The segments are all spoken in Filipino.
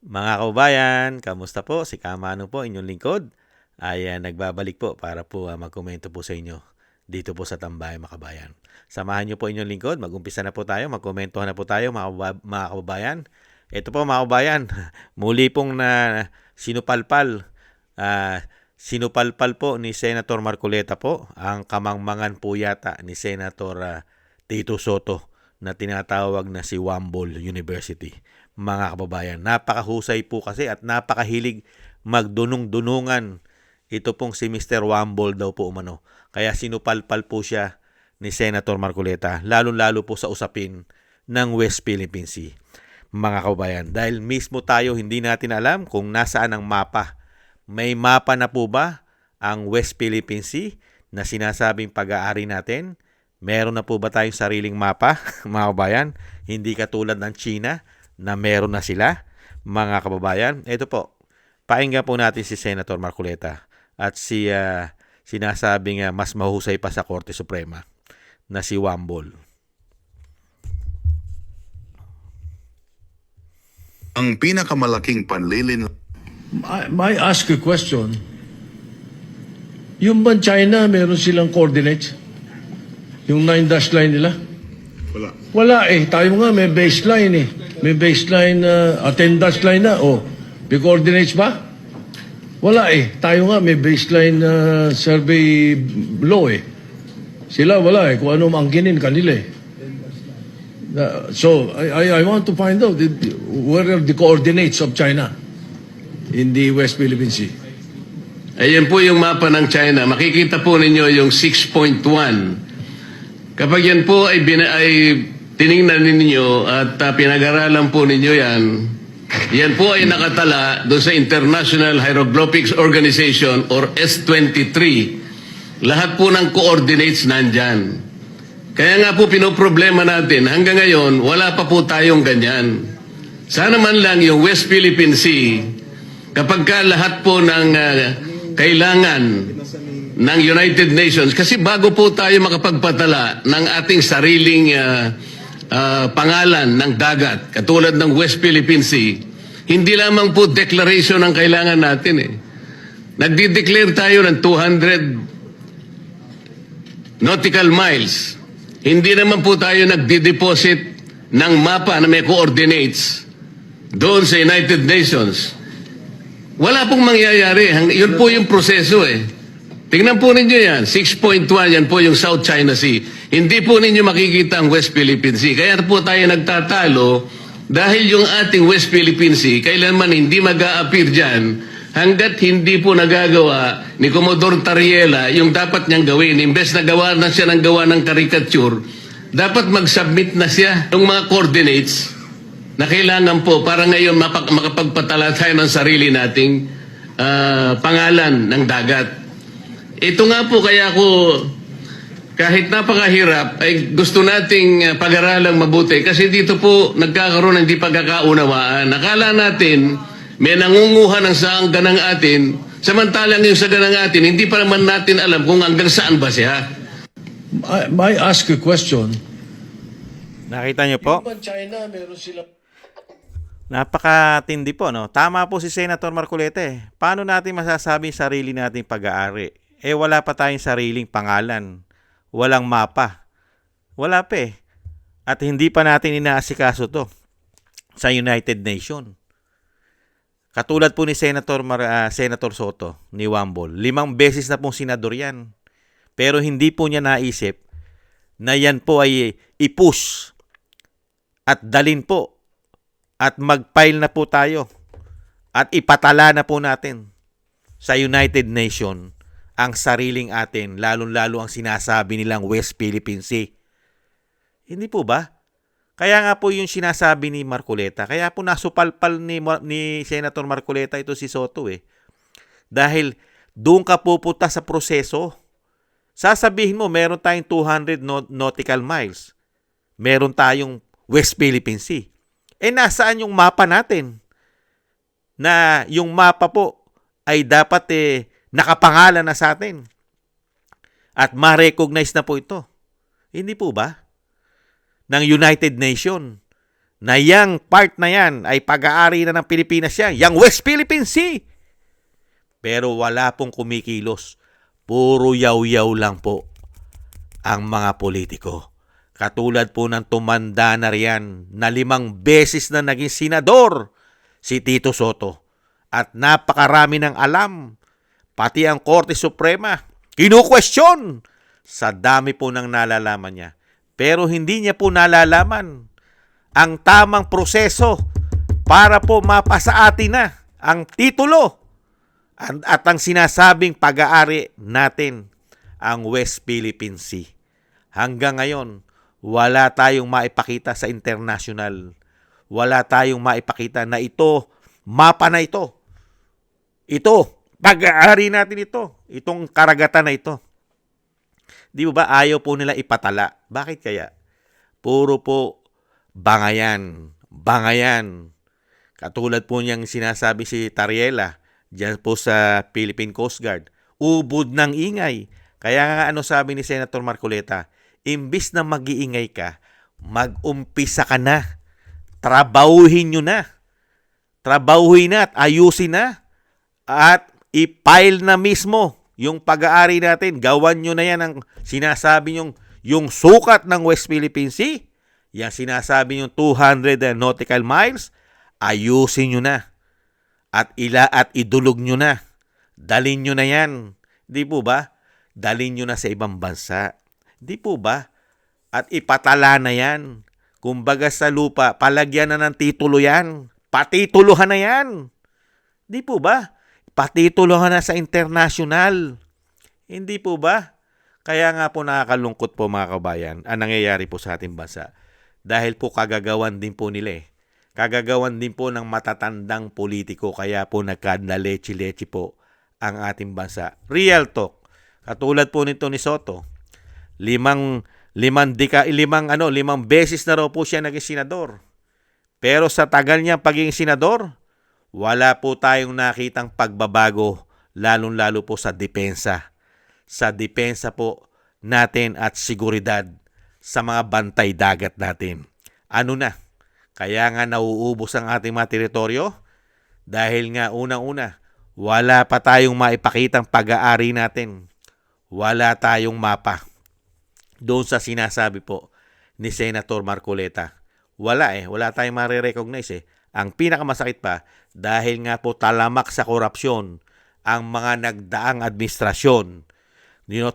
Mga kababayan, kamusta po? Si Kamano po, inyong lingkod. Ay nagbabalik po para po magkomento po sa inyo dito po sa Tambayan Makabayan. Samahan niyo po inyong lingkod. Mag-umpisa na po tayo. Magkomentuhan na po tayo mga kababayan. Ito po mga kababayan, muli pong na sinupalpal. Sinupalpal po ni Senator Marcoleta po ang kamangmangan po yata ni Senator Tito Soto na tinatawag na si Wambol University. Mga kababayan, napakahusay po kasi at napakahilig magdunong-dunungan. Ito pong si Mr. Wambol daw po umano. Kaya sinupalpal po siya ni Senator Marcoleta, lalo-lalo po sa usapin ng West Philippine Sea. Mga kababayan, dahil mismo tayo hindi natin alam kung nasaan ang mapa. May mapa na po ba ang West Philippine Sea na sinasabing pag-aari natin? Meron na po ba tayong sariling mapa, mga kababayan? Hindi katulad ng China na meron na sila, mga kababayan. Ito po, pakinggan po natin si Senator Marcoleta at si sinasabing mas mahusay pa sa Korte Suprema na si Wambol. Ang pinakamalaking panlilin. I ask a question. Yung ban China, meron silang coordinates? Yung 9 dash line nila? Wala. Wala eh. Tayo nga may baseline eh. May baseline, 10 dash line na. Oh, may coordinates ba? Wala eh. Tayo nga may baseline survey law eh. Sila wala eh. Kung ano maangkinin kanila eh. So, I want to find out where are the coordinates of China in the West Philippine Sea. Ayan po yung mapa ng China. Makikita po ninyo yung 6.1. Kapag yan po ay tiningnan ninyo at pinag-aralan po ninyo yan, yan po ay nakatala doon sa International Hieroglyphics Organization or S23. Lahat po ng coordinates nandyan. Kaya nga po pinoproblema natin, hanggang ngayon, wala pa po tayong ganyan. Sana man lang yung West Philippine Sea, kapag ka lahat po ng kailangan ng United Nations, kasi bago po tayo makapagpatala ng ating sariling pangalan ng dagat, katulad ng West Philippine Sea, hindi lamang po declaration ang kailangan natin eh. Nagdi-declare tayo ng 200 nautical miles. Hindi naman po tayo nagdi-deposit ng mapa na may coordinates doon sa United Nations. Wala pong mangyayari. Yun po yung proseso eh. Tingnan po ninyo yan. 6.1, yan po yung South China Sea. Hindi po ninyo makikita ang West Philippine Sea. Kaya po tayo nagtatalo dahil yung ating West Philippine Sea, kailanman hindi mag-a-appear dyan hanggat hindi po nagagawa ni Commodore Tariela yung dapat niyang gawin. Imbes na gawa na siya ng gawa ng caricature, dapat mag-submit na siya ng mga coordinates na kailangan po para ngayon makapagpatala tayo ng sarili nating pangalan ng dagat. Ito nga po kaya ko, kahit napakahirap, ay gusto nating pag-aralang mabuti kasi dito po nagkakaroon ng di pagkakaunawaan. Nakala natin may nangunguha ng saangganang atin, samantalang yung saganang atin, hindi pa naman natin alam kung hanggang saan ba siya. I ask a question. Nakita niyo po? Yung ban China, meron silang... Napakatindi po, no? Tama po si Senator Marcoleta eh. Paano natin masasabi sarili nating pag-aari? Wala pa tayong sariling pangalan. Walang mapa. Wala pa eh. At hindi pa natin inaasikaso to sa United Nations. Katulad po ni Senator Soto, ni Wambol. 5 beses na pong senador yan. Pero hindi po niya naisip na yan po ay i-push at dalin po at mag-file na po tayo at ipatala na po natin sa United Nations ang sariling atin, lalong-lalo ang sinasabi nilang West Philippine Sea. Hindi po ba? Kaya nga po yung sinasabi ni Marcoleta, kaya po nasupalpal ni Senator Marcoleta ito si Soto eh. Dahil doon ka pupunta sa proseso. Sasabihin mo, meron tayong 200 nautical miles. Meron tayong West Philippine Sea. Nasaan yung mapa natin? Na yung mapa po ay dapat nakapangalan na sa atin. At ma-recognize na po ito. Hindi po ba? Ng United Nations na yang part na yan ay pag-aari na ng Pilipinas yan, yang West Philippine Sea. Pero wala pong kumikilos. Puro yaw-yaw lang po ang mga politiko. Katulad po ng tumanda na riyan na 5 beses na naging senador si Tito Soto. At napakarami ng alam. Pati ang Korte Suprema, kinu-question sa dami po ng nalalaman niya. Pero hindi niya po nalalaman ang tamang proseso para po mapasa atin na ang titulo at ang sinasabing pag-aari natin, ang West Philippine Sea. Hanggang ngayon, wala tayong maipakita sa international. Wala tayong maipakita na ito, mapa na ito. Ito, pag-aari natin ito. Itong karagatan na ito. Di ba ayaw po nila ipatala? Bakit kaya? Puro po bangayan. Bangayan. Katulad po niyang sinasabi si Tariela diyan po sa Philippine Coast Guard. Ubod ng ingay. Kaya nga ano sabi ni Senator Marcoleta, imbis na mag-iingay ka, mag-umpisa ka na. Trabahuhin nyo na. Trabahuhin na at ayusin na. At i-file na mismo yung pag-aari natin. Gawan nyo na yan ang sinasabi nyong yung sukat ng West Philippine Sea. Yung sinasabi nyong 200 nautical miles. Ayusin nyo na. At idulog nyo na. Dalin nyo na yan. Di po ba? Dalin nyo na sa ibang bansa. Di po ba? At ipatala na yan. Kumbaga sa lupa, palagyan na ng titulo yan. Patituluhan na yan. Di po ba? Patituluhan na sa international. Hindi po ba? Kaya nga po nakakalungkot po mga kabayan ang nangyayari po sa ating bansa. Dahil po kagagawan din po nila eh. Kagagawan din po ng matatandang politiko kaya po nagkadalechi-lechi po ang ating bansa. Real talk. Katulad po nito ni Soto. 5 beses na raw po siya naging senador. Pero sa tagal niya pagiging senador, wala po tayong nakitang pagbabago lalong-lalo po sa depensa. Sa depensa po natin at seguridad sa mga bantay dagat natin. Ano na? Kaya nga nauubos ang ating mga teritoryo dahil nga unang-una, wala pa tayong maipakitang pag-aari natin. Wala tayong mapa. Doon sa sinasabi po ni Senator Marcoleta. Wala tayong marirecognize eh. Ang pinakamasakit pa, dahil nga po talamak sa korupsyon ang mga nagdaang administrasyon.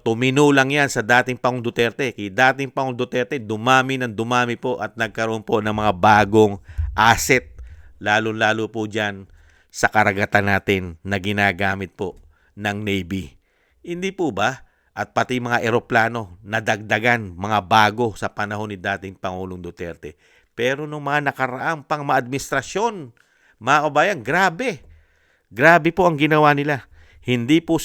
Tumino lang yan sa dating Pangulong Duterte. Kaya dating Pangulong Duterte, dumami po at nagkaroon po ng mga bagong asset. Lalo-lalo po dyan sa karagatan natin na ginagamit po ng Navy. Hindi po ba? At pati mga eroplano, nadagdagan, mga bago sa panahon ni dating Pangulong Duterte. Pero nung mga nakaraang pang maadministrasyon, mga kabayan, grabe. Grabe po ang ginawa nila. Hindi po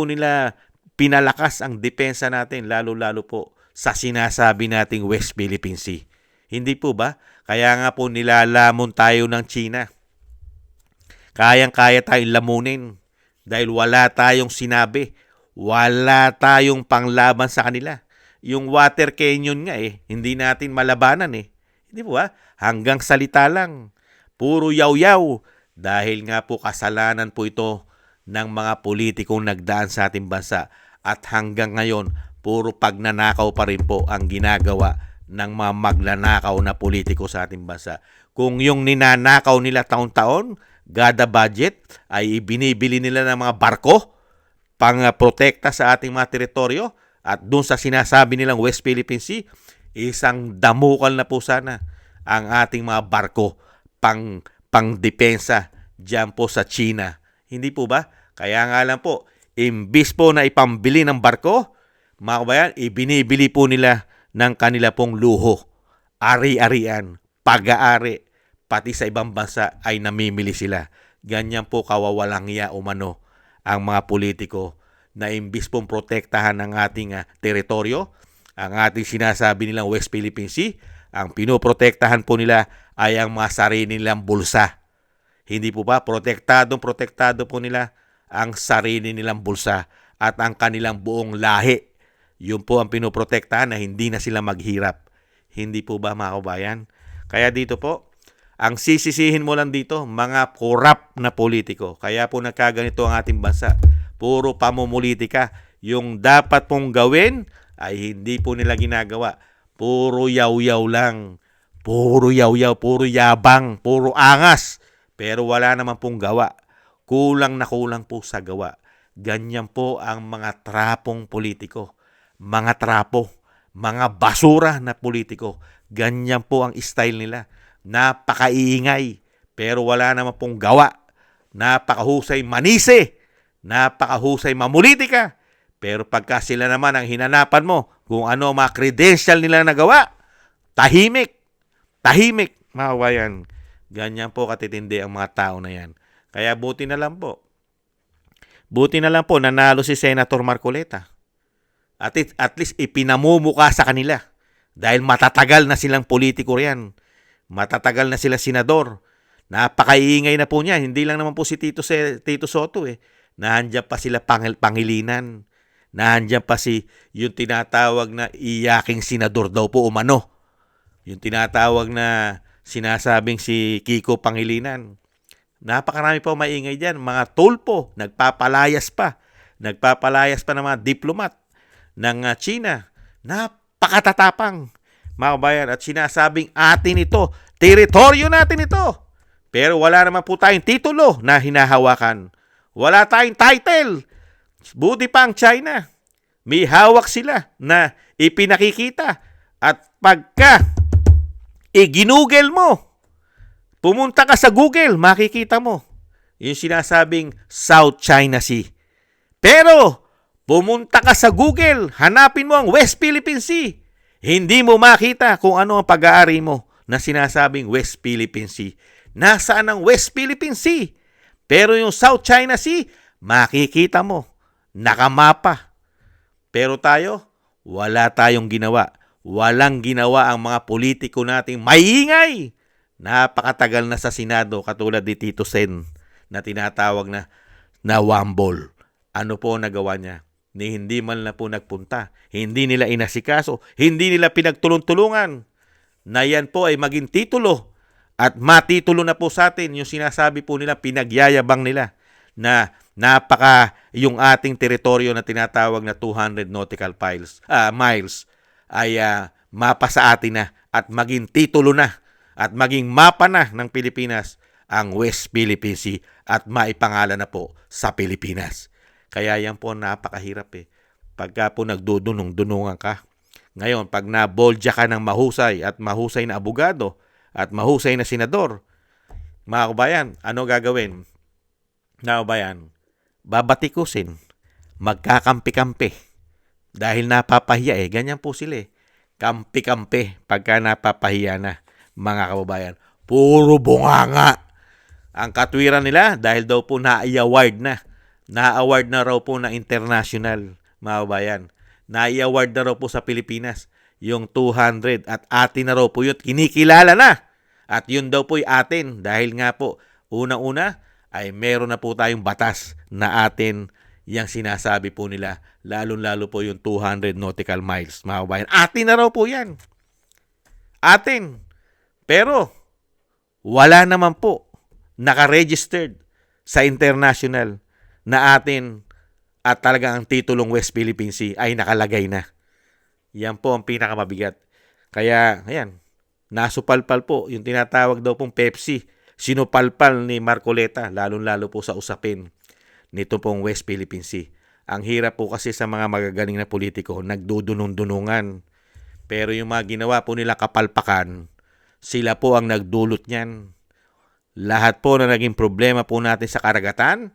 nila pinalakas ang depensa natin, lalo-lalo po sa sinasabi nating West Philippine Sea. Hindi po ba? Kaya nga po nilalamon tayo ng China. Kayang-kaya tayong lamunin dahil wala tayong sinabi. Wala tayong panglaban sa kanila. Yung water canyon nga hindi natin malabanan Hindi po ba? Hanggang salita lang. Puro yaw-yaw. Dahil nga po kasalanan po ito ng mga politikong nagdaan sa ating bansa. At hanggang ngayon, puro pagnanakaw pa rin po ang ginagawa ng mga magnanakaw na politiko sa ating bansa. Kung yung ninanakaw nila taon-taon, gada budget, ay ibinibili nila ng mga barko pang protekta sa ating mga teritoryo at doon sa sinasabi nilang West Philippine Sea, isang damukal na po sana ang ating mga barko pang depensa diyan po sa China. Hindi po ba? Kaya nga lang po, imbis po na ipambili ng barko, mga kabayan, ibinibili po nila ng kanila pong luho. Ari-arian, pag-aari, pati sa ibang bansa ay namimili sila. Ganyan po kawawalang iya umano ang mga politiko na imbis pong protektahan ng ating teritoryo, ang ating sinasabi nilang West Philippine Sea, ang pinoprotektahan po nila ay ang mga sarili nilang bulsa. Hindi po ba? Protektado po nila ang sarili nilang bulsa at ang kanilang buong lahi. Yun po ang pinoprotektahan na hindi na sila maghirap. Hindi po ba mga kabayan? Kaya dito po, ang sisisihin mo lang dito, mga korap na politiko. Kaya po nagkaganito ang ating bansa. Puro pamumulitika. Yung dapat pong gawin ay hindi po nila ginagawa. Puro yaw-yaw lang. Puro yaw-yaw, puro yabang, puro angas. Pero wala naman pong gawa. Kulang na kulang po sa gawa. Ganyan po ang mga trapong politiko. Mga trapo, mga basura na politiko. Ganyan po ang style nila. Napakaiingay, pero wala naman pong gawa. Napakahusay manise, napakahusay mamulitika. Pero pagka sila naman ang hinanapan mo kung ano ang mga credential nila na gawa, tahimik, mga kabayan. Ganyan po katitindi ang mga tao na yan. Kaya buti na lang po nanalo si Senator Marcoleta. At least ipinamumuka sa kanila. Dahil matatagal na silang politiko riyan. Matatagal na sila senador. Napakaiingay na po niya. Hindi lang naman po si Tito Soto eh. Nandiyan pa sila Pangilinan. Nandiyan pa yung tinatawag na iyaking senador daw po umano. Yung tinatawag na sinasabing si Kiko Pangilinan. Napakarami pa maingay dyan. Mga tulpo, nagpapalayas pa. Nagpapalayas pa ng mga diplomat ng China. Napakatatapang, mga kabayan. At sinasabing atin ito, teritoryo natin ito. Pero wala naman po tayong titulo na hinahawakan. Wala tayong title. Buti pa ang China. May hawak sila na ipinakikita. At pagka ginugel mo, pumunta ka sa Google, makikita mo yung sinasabing South China Sea. Pero, pumunta ka sa Google, hanapin mo ang West Philippine Sea. Hindi mo makita kung ano ang pag-aari mo na sinasabing West Philippine Sea. Nasaan ang West Philippine Sea? Pero yung South China Sea, makikita mo. Nakamapa. Pero tayo, wala tayong ginawa. Walang ginawa ang mga politiko nating maingay. Napakatagal na sa Senado katulad ni Tito Sen na tinatawag na wambol. Ano po nagawa niya? Ni hindi man na po nagpunta. Hindi nila inasikaso. Hindi nila pinagtulong-tulungan na yan po ay maging titulo at matitulo na po sa atin yung sinasabi po nila, pinagyayabang nila na yung ating teritoryo na tinatawag na 200 nautical miles ay mapa sa atin na at maging titulo na at maging mapa na ng Pilipinas ang West Philippine Sea at maipangalan na po sa Pilipinas. Kaya yan po napakahirap eh. Pagka po nagdudunong-dunungan ka. Ngayon, pag nabolja ka ng mahusay at mahusay na abogado at mahusay na senador, mga kabayan, ano gagawin? Mga kabayan, babatikusin, magkakampi-kampi. Dahil napapahiya eh. Ganyan po sila eh. Kampi-kampi pagka napapahiya na. Mga kababayan, puro bunganga. Ang katwiran nila dahil daw po na-award na. Na-award na raw po na international, mga kababayan. Na-award na raw po sa Pilipinas yung 200 at atin na raw po yun. Kinikilala na. At yun daw po ay atin dahil nga po unang-una ay meron na po tayong batas na atin yung sinasabi po nila. Lalo-lalo po yung 200 nautical miles, mga kababayan. Atin na raw po yan. Atin. Pero, wala naman po naka-registered sa international na atin at talaga ang titulong West Philippine Sea ay nakalagay na. Yan po ang pinakamabigat. Kaya, ayan, nasupalpal po yung tinatawag daw pong Pepsi. Sinupalpal ni Marcoleta, lalo-lalo po sa usapin nito pong West Philippine Sea. Ang hirap po kasi sa mga magagaling na politiko, nagdudunong-dunungan. Pero yung mga ginawa po nila kapalpakan, sila po ang nagdulot niyan. Lahat po na naging problema po natin sa karagatan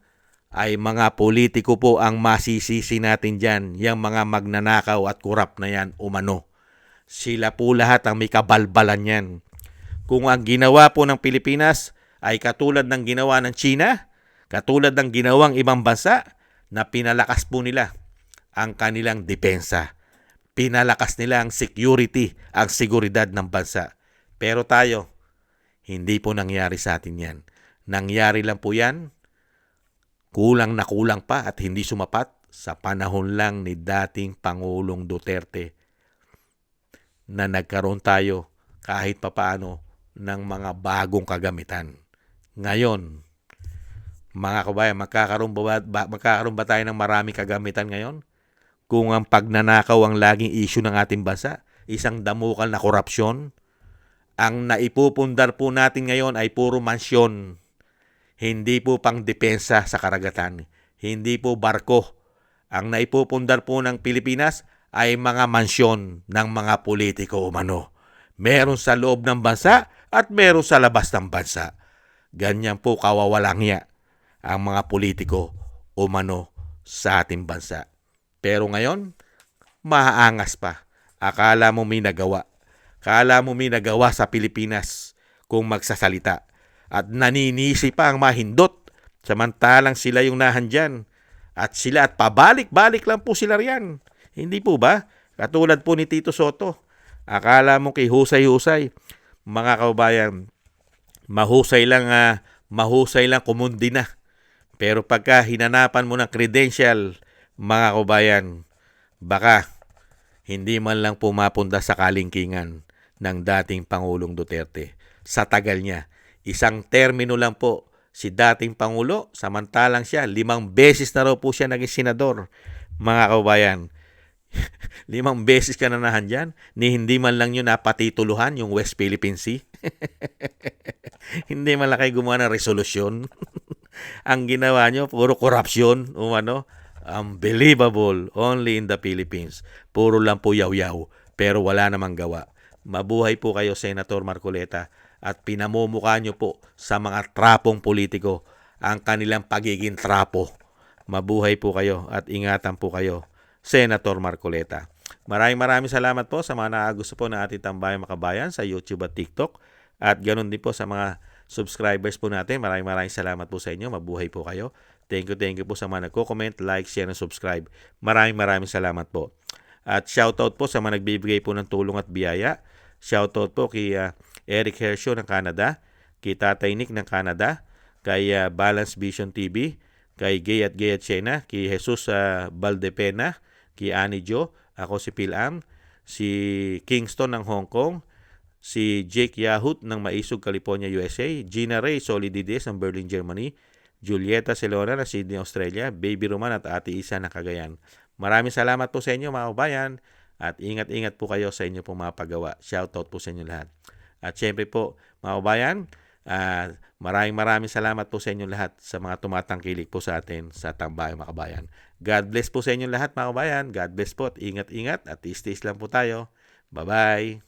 ay mga politiko po ang masisisi natin dyan. Yung mga magnanakaw at kurap na yan umano. Sila po lahat ang may kabalbalan yan. Kung ang ginawa po ng Pilipinas ay katulad ng ginawa ng China, katulad ng ginawang ibang bansa na pinalakas po nila ang kanilang depensa. Pinalakas nila ang security, ang seguridad ng bansa. Pero tayo, hindi po nangyari sa atin yan. Nangyari lang po yan, kulang na kulang pa at hindi sumapat sa panahon lang ni dating Pangulong Duterte na nagkaroon tayo kahit papaano ng mga bagong kagamitan. Ngayon, mga kabayan, magkakaroon ba tayo ng maraming kagamitan ngayon? Kung ang pagnanakaw ang laging issue ng ating bansa, isang damukal na korupsyon, ang naipupundar po natin ngayon ay puro mansyon. Hindi po pang depensa sa karagatan. Hindi po barko. Ang naipupundar po ng Pilipinas ay mga mansyon ng mga politiko umano. Meron sa loob ng bansa at meron sa labas ng bansa. Ganyan po kawawalang hiya ang mga politiko umano sa ating bansa. Pero ngayon, maaangas pa. Akala mo may nagawa. Akala mo may nagawa sa Pilipinas kung magsasalita. At naninisi pa ang mahindot. Samantalang sila yung nahandyan. At pabalik-balik lang po sila riyan. Hindi po ba? Katulad po ni Tito Soto. Akala mo kay husay-husay. Mga kababayan, mahusay lang kumundi na. Pero pagka hinanapan mo ng credential, mga kababayan, baka hindi man lang pumapunta sa kalingkingan ng dating Pangulong Duterte. Sa tagal niya, isang termino lang po si dating Pangulo, samantalang siya, 5 beses na raw po siya naging senador. Mga kababayan, 5 beses ka na nahandyan, ni hindi man lang yun napatituluhan yung West Philippine Sea. Hindi man lang kayo gumawa ng resolusyon. Ang ginawa nyo, puro korupsyon, unbelievable, only in the Philippines. Puro lang po yaw-yaw, pero wala namang gawa. Mabuhay po kayo, Senator Marcoleta, at pinamumukha nyo po sa mga trapong politiko ang kanilang pagiging trapo. Mabuhay po kayo at ingatan po kayo, Senator Marcoleta. Maraming salamat po sa mga nakagusto po ng ating Tambayang Makabayan sa YouTube at TikTok. At ganoon din po sa mga subscribers po natin. Maraming salamat po sa inyo. Mabuhay po kayo. Thank you po sa mga nagko-comment, like, share, and subscribe. Maraming salamat po. At shoutout po sa mga nagbibigay po ng tulong at biyaya. Shoutout po kay Eric Hershaw ng Canada, kay Tatay Nick ng Canada, kay Balance Vision TV, kay Gay at Shena, kay Jesus Valdepena, kay Annie Jo, ako si Phil Am, si Kingston ng Hong Kong, si Jake Yahut ng Maisog, California, USA, Gina Ray Solidides ng Berlin, Germany, Julieta Celona ng Sydney, Australia, Baby Roman at Ate Isa ng Cagayan. Maraming salamat po sa inyo, mga kabayan, at ingat po kayo sa inyo pong mga paggawa. Shoutout po sa inyo lahat. At syempre po, mga kabayan, maraming salamat po sa inyo lahat sa mga tumatangkilik po sa atin sa Tambayang Makabayan. God bless po sa inyo lahat, mga kabayan. God bless po at ingat at tiis lang po tayo. Bye-bye.